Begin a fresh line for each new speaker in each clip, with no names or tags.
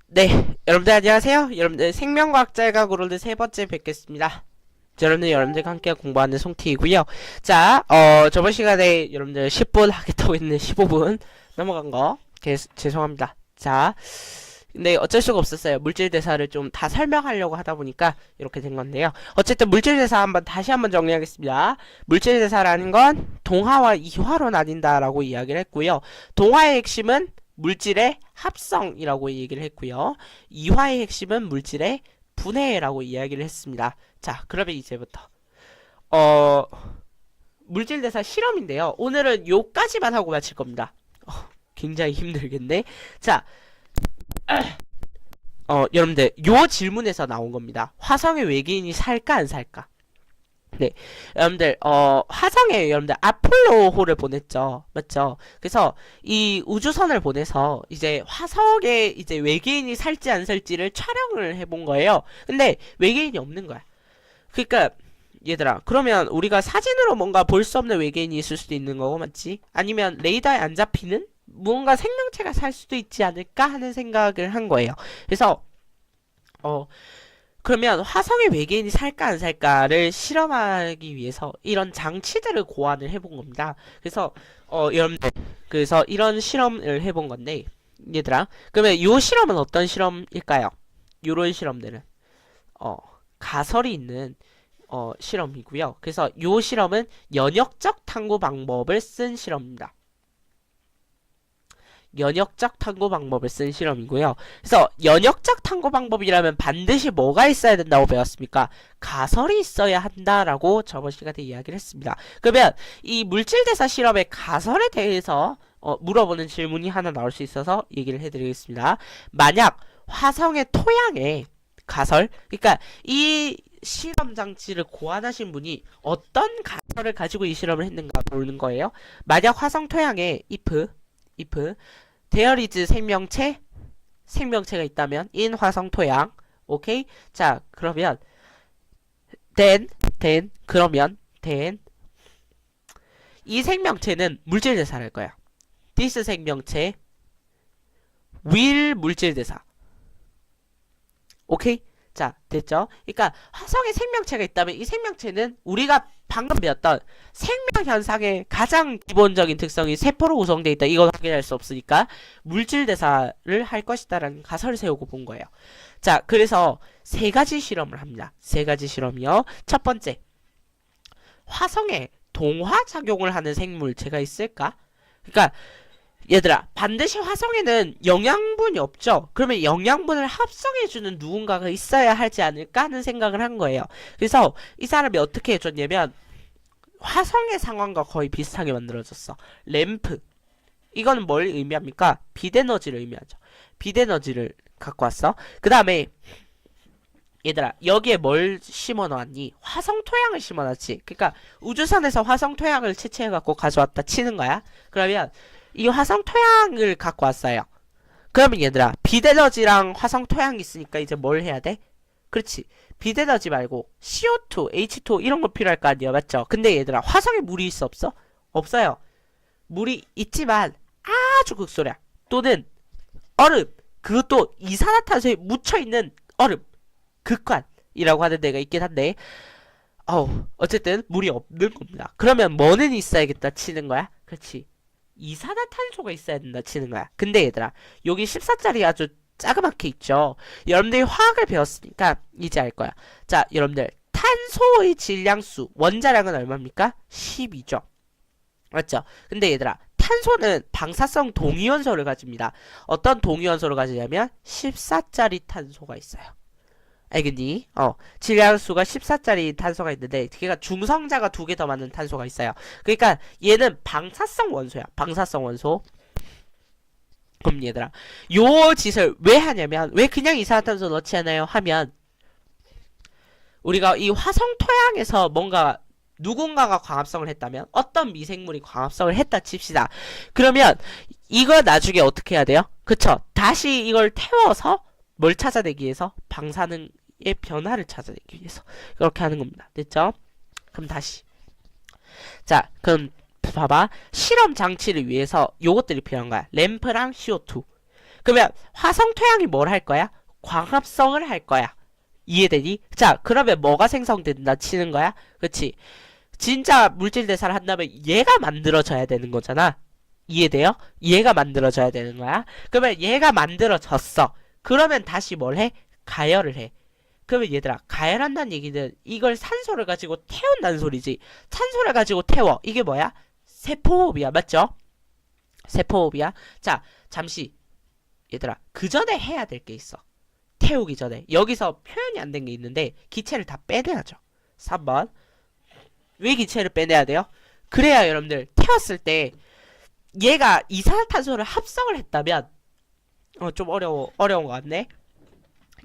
네, 여러분들 안녕하세요. 여러분들 생명과학자가 고르는 세 번째 뵙겠습니다. 여러분들과 함께 공부하는 송티이고요. 자, 저번 시간에 여러분들 10분 하겠다고 했는데 15분 넘어간 거 죄송합니다. 자, 근데 어쩔 수가 없었어요. 물질 대사를 좀 다 설명하려고 하다 보니까 이렇게 된 건데요. 어쨌든 물질 대사 다시 한번 정리하겠습니다. 물질 대사라는 건 동화와 이화로 나뉜다라고 이야기를 했고요. 동화의 핵심은 물질의 합성이라고 얘기를 했고요. 이화의 핵심은 물질의 분해라고 이야기를 했습니다. 자, 그러면 이제부터 어 물질 대사 실험인데요. 오늘은 요까지만 하고 마칠 겁니다. 굉장히 힘들겠네. 자, 여러분들 요 질문에서 나온 겁니다. 화성에 외계인이 살까 안 살까? 네, 여러분들 화성에 여러분들 아폴로호를 보냈죠, 맞죠? 그래서 이 우주선을 보내서 이제 화성에 이제 외계인이 살지 안 살지를 촬영을 해본 거예요. 근데 외계인이 없는 거야. 그러니까 얘들아, 그러면 우리가 사진으로 뭔가 볼 수 없는 외계인이 있을 수도 있는 거고, 맞지? 아니면 레이더에 안 잡히는 무언가 생명체가 살 수도 있지 않을까 하는 생각을 한 거예요. 그래서 그러면 화성에 외계인이 살까 안 살까를 실험하기 위해서 이런 장치들을 고안을 해본 겁니다. 그래서 여러분들, 그래서 이런 실험을 해본 건데, 얘들아, 그러면 요 실험은 어떤 실험일까요? 요런 실험들은 가설이 있는 실험이고요. 그래서 요 실험은 연역적 탐구 방법을 쓴 실험입니다. 연역적 탐구 방법을 쓴 실험이고요. 그래서 연역적 탐구 방법이라면 반드시 뭐가 있어야 된다고 배웠습니까? 가설이 있어야 한다라고 저번 시간에 이야기를 했습니다. 그러면 이 물질대사 실험의 가설에 대해서 물어보는 질문이 하나 나올 수 있어서 얘기를 해드리겠습니다. 만약 화성의 토양에 가설, 그러니까 이 실험 장치를 고안하신 분이 어떤 가설을 가지고 이 실험을 했는가 보는 거예요. 만약 화성 토양에 if there is 생명체가 있다면 in 화성 토양, 오케이? 자, 그러면 then 이 생명체는 물질 대사를 할 거야. this 생명체 will 물질 대사. 오케이? 자, 됐죠? 그러니까 화성에 생명체가 있다면 이 생명체는 우리가 방금 배웠던 생명 현상의 가장 기본적인 특성이 세포로 구성되어 있다. 이건 확인할 수 없으니까 물질 대사를 할 것이다라는 가설을 세우고 본 거예요. 자, 그래서 세 가지 실험을 합니다. 세 가지 실험이요. 첫 번째, 화성에 동화 작용을 하는 생물체가 있을까? 그러니까 얘들아, 반드시 화성에는 영양분이 없죠? 그러면 영양분을 합성해주는 누군가가 있어야 하지 않을까 하는 생각을 한 거예요. 그래서 이 사람이 어떻게 해줬냐면 화성의 상황과 거의 비슷하게 만들어졌어. 램프. 이거는 뭘 의미합니까? 빛에너지를 의미하죠. 빛에너지를 갖고 왔어. 그 다음에 얘들아, 여기에 뭘 심어놨니? 화성 토양을 심어놨지. 그러니까 우주선에서 화성 토양을 채취해갖고 가져왔다 치는 거야. 그러면 이 화성 토양을 갖고 왔어요. 그러면 얘들아, 빛에너지랑 화성 토양이 있으니까 이제 뭘 해야 돼? 그렇지. 빛에너지 말고 CO2, H2 이런 거 필요할 거 아니야, 맞죠? 근데 얘들아, 화성에 물이 있어 없어? 없어요. 물이 있지만 아주 극소량 또는 얼음, 그것도 이산화탄소에 묻혀있는 얼음, 극한이라고 하는 데가 있긴 한데 어쨌든 물이 없는 겁니다. 그러면 뭐는 있어야겠다 치는 거야? 그렇지. 이산화탄소가 있어야 된다 치는 거야. 근데 얘들아, 여기 14짜리 아주 자그맣게 있죠. 여러분들이 화학을 배웠으니까 이제 알 거야. 자, 여러분들 탄소의 질량수 원자량은 얼마입니까? 12죠. 맞죠? 근데 얘들아, 탄소는 방사성 동위원소를 가집니다. 어떤 동위원소를 가지냐면 14짜리 탄소가 있어요. 알겠니? 질량수가 14짜리 탄소가 있는데 걔가 중성자가 2개 더 많은 탄소가 있어요. 그러니까 얘는 방사성 원소야. 방사성 원소. 그럼 얘들아, 요 짓을 왜 하냐면, 왜 그냥 이산화탄소 넣지 않아요? 하면 우리가 이 화성 토양에서 뭔가 누군가가 광합성을 했다면, 어떤 미생물이 광합성을 했다 칩시다. 그러면 이거 나중에 어떻게 해야 돼요? 그쵸? 다시 이걸 태워서 뭘 찾아내기 위해서? 방사능의 변화를 찾아내기 위해서 그렇게 하는 겁니다. 됐죠? 그럼 다시, 자, 그럼 봐봐. 실험 장치를 위해서 요것들이 필요한 거야. 램프랑 CO2. 그러면 화성 토양이 뭘 할 거야? 광합성을 할 거야. 이해되니? 자, 그러면 뭐가 생성된다 치는 거야? 그치? 진짜 물질 대사를 한다면 얘가 만들어져야 되는 거잖아. 이해돼요? 얘가 만들어져야 되는 거야. 그러면 얘가 만들어졌어. 그러면 다시 뭘 해? 가열을 해. 그러면 얘들아, 가열한다는 얘기는 이걸 산소를 가지고 태운다는 소리지. 산소를 가지고 태워. 이게 뭐야? 세포호흡이야. 맞죠? 세포호흡이야. 자, 잠시. 얘들아, 그 전에 해야 될 게 있어. 태우기 전에. 여기서 표현이 안 된 게 있는데 기체를 다 빼내야죠. 3번. 왜 기체를 빼내야 돼요? 그래야 여러분들 태웠을 때 얘가 이산화탄소를 합성을 했다면 좀 어려운 것 같네.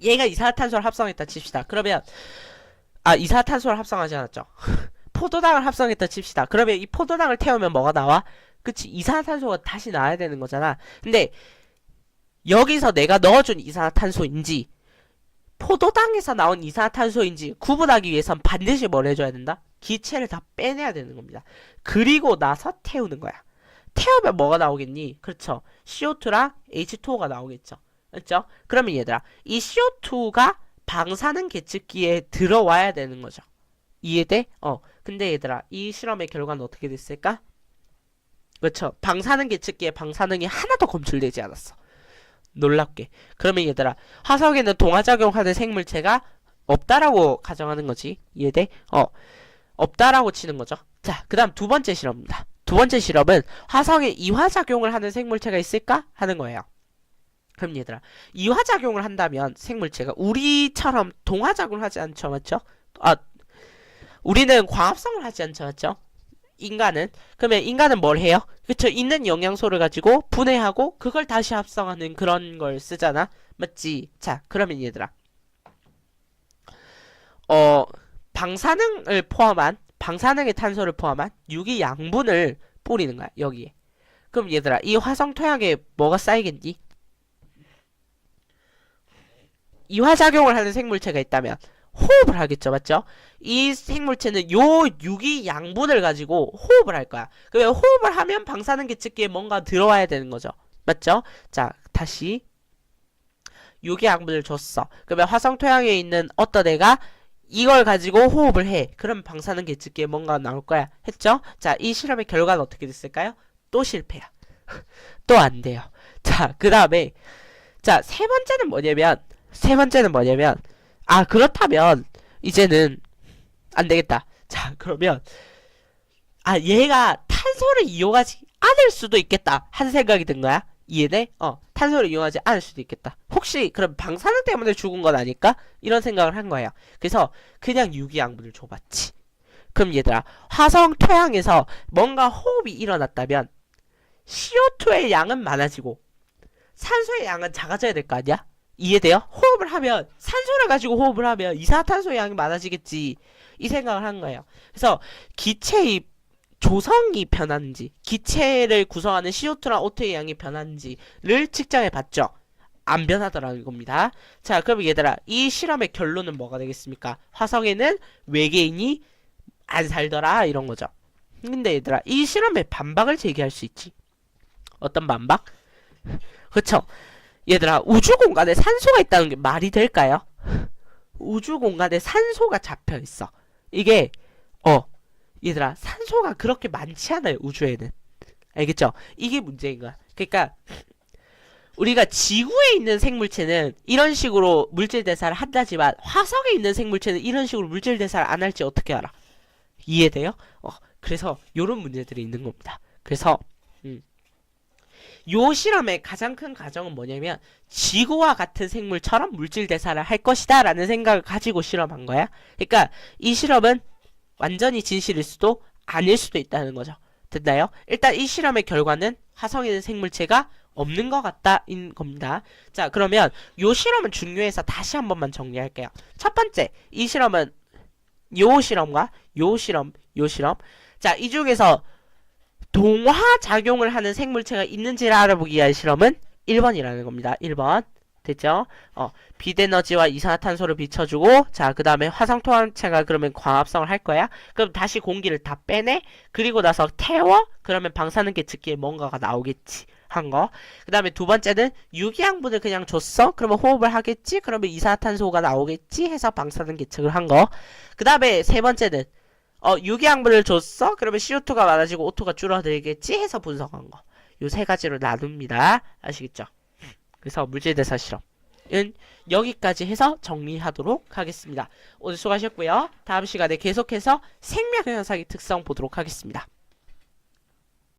얘가 이산화탄소를 합성했다 칩시다. 그러면 이산화탄소를 합성하지 않았죠. 포도당을 합성했다 칩시다. 그러면 이 포도당을 태우면 뭐가 나와? 그치, 이산화탄소가 다시 나와야 되는 거잖아. 근데 여기서 내가 넣어준 이산화탄소인지 포도당에서 나온 이산화탄소인지 구분하기 위해선 반드시 뭘 해줘야 된다? 기체를 다 빼내야 되는 겁니다. 그리고 나서 태우는 거야. 태우면 뭐가 나오겠니? 그렇죠. CO2랑 H2O가 나오겠죠. 그렇죠? 그러면 얘들아, 이 CO2가 방사능 계측기에 들어와야 되는 거죠. 이해돼? 근데 얘들아, 이 실험의 결과는 어떻게 됐을까? 그렇죠. 방사능 계측기에 방사능이 하나도 검출되지 않았어. 놀랍게. 그러면 얘들아, 화석에는 동화작용하는 생물체가 없다라고 가정하는 거지. 이해돼? 없다라고 치는 거죠. 자, 그 다음 두 번째 실험입니다. 두 번째 실험은 화성에 이화작용을 하는 생물체가 있을까? 하는 거예요. 그럼 얘들아, 이화작용을 한다면 생물체가 우리처럼 동화작용을 하지 않죠. 맞죠? 우리는 광합성을 하지 않죠. 맞죠? 그러면 인간은 뭘 해요? 그쵸? 있는 영양소를 가지고 분해하고 그걸 다시 합성하는 그런 걸 쓰잖아. 맞지? 자, 그러면 얘들아, 방사능의 탄소를 포함한 유기 양분을 뿌리는 거야. 여기에. 그럼 얘들아, 이 화성 토양에 뭐가 쌓이겠니? 이화작용을 하는 생물체가 있다면 호흡을 하겠죠. 맞죠? 이 생물체는 요 유기 양분을 가지고 호흡을 할 거야. 그러면 호흡을 하면 방사능 계측기에 뭔가 들어와야 되는 거죠. 맞죠? 자, 다시 유기 양분을 줬어. 그러면 화성 토양에 있는 어떤 애가 이걸 가지고 호흡을 해. 그럼 방사능 계측기에 뭔가 나올 거야. 했죠? 자, 이 실험의 결과는 어떻게 됐을까요? 또 실패야. 또 안 돼요. 자, 그 다음에 세 번째는 뭐냐면 그렇다면 이제는 안 되겠다. 자, 그러면 얘가 탄소를 이용하지 않을 수도 있겠다 한 생각이 든 거야. 이해돼? 탄소를 이용하지 않을 수도 있겠다. 혹시 그럼 방사능 때문에 죽은 건 아닐까? 이런 생각을 한 거예요. 그래서 그냥 유기양분을 줘봤지. 그럼 얘들아, 화성 토양에서 뭔가 호흡이 일어났다면 CO2의 양은 많아지고 산소의 양은 작아져야 될 거 아니야? 이해돼요? 호흡을 하면, 산소를 가지고 호흡을 하면 이산화탄소의 양이 많아지겠지. 이 생각을 한 거예요. 그래서 기체의 조성이 변하는지, 기체를 구성하는 CO2랑 O2의 양이 변하는지를 측정해 봤죠. 안 변하더라는 겁니다. 자, 그럼 얘들아, 이 실험의 결론은 뭐가 되겠습니까? 화성에는 외계인이 안 살더라, 이런 거죠. 근데 얘들아, 이 실험에 반박을 제기할 수 있지. 어떤 반박? 그쵸? 얘들아, 우주 공간에 산소가 있다는 게 말이 될까요? 우주 공간에 산소가 잡혀 있어. 이게 얘들아, 산소가 그렇게 많지 않아요, 우주에는. 알겠죠? 이게 문제인 거야. 그러니까 우리가 지구에 있는 생물체는 이런 식으로 물질 대사를 한다지만 화성에 있는 생물체는 이런 식으로 물질 대사를 안 할지 어떻게 알아? 이해돼요? 그래서 요런 문제들이 있는 겁니다. 그래서 요 실험의 가장 큰 가정은 뭐냐면 지구와 같은 생물처럼 물질 대사를 할 것이다 라는 생각을 가지고 실험한 거야. 그러니까 이 실험은 완전히 진실일 수도 아닐 수도 있다는 거죠. 됐나요? 일단 이 실험의 결과는 화성에 있는 생물체가 없는 것 같다인 겁니다. 자, 그러면 요 실험은 중요해서 다시 한 번만 정리할게요. 첫 번째, 이 실험은 요 실험과 요 실험. 자, 이 중에서 동화작용을 하는 생물체가 있는지를 알아보기 위한 실험은 1번이라는 겁니다. 1번. 됐죠? 빛에너지와 이산화탄소를 비춰주고, 자, 그 다음에 화성토항체가 그러면 광합성을 할 거야? 그럼 다시 공기를 다 빼내? 그리고 나서 태워? 그러면 방사능 계측기에 뭔가가 나오겠지. 한 거. 그 다음에 두 번째는 유기양분을 그냥 줬어? 그러면 호흡을 하겠지? 그러면 이산화탄소가 나오겠지? 해서 방사능 계측을 한 거. 그 다음에 세 번째는 유기양분을 줬어? 그러면 CO2가 많아지고 O2가 줄어들겠지? 해서 분석한 거. 요 세 가지로 나눕니다. 아시겠죠? 그래서 물질대사 실험은 여기까지 해서 정리하도록 하겠습니다. 오늘 수고하셨고요. 다음 시간에 계속해서 생명현상의 특성 보도록 하겠습니다.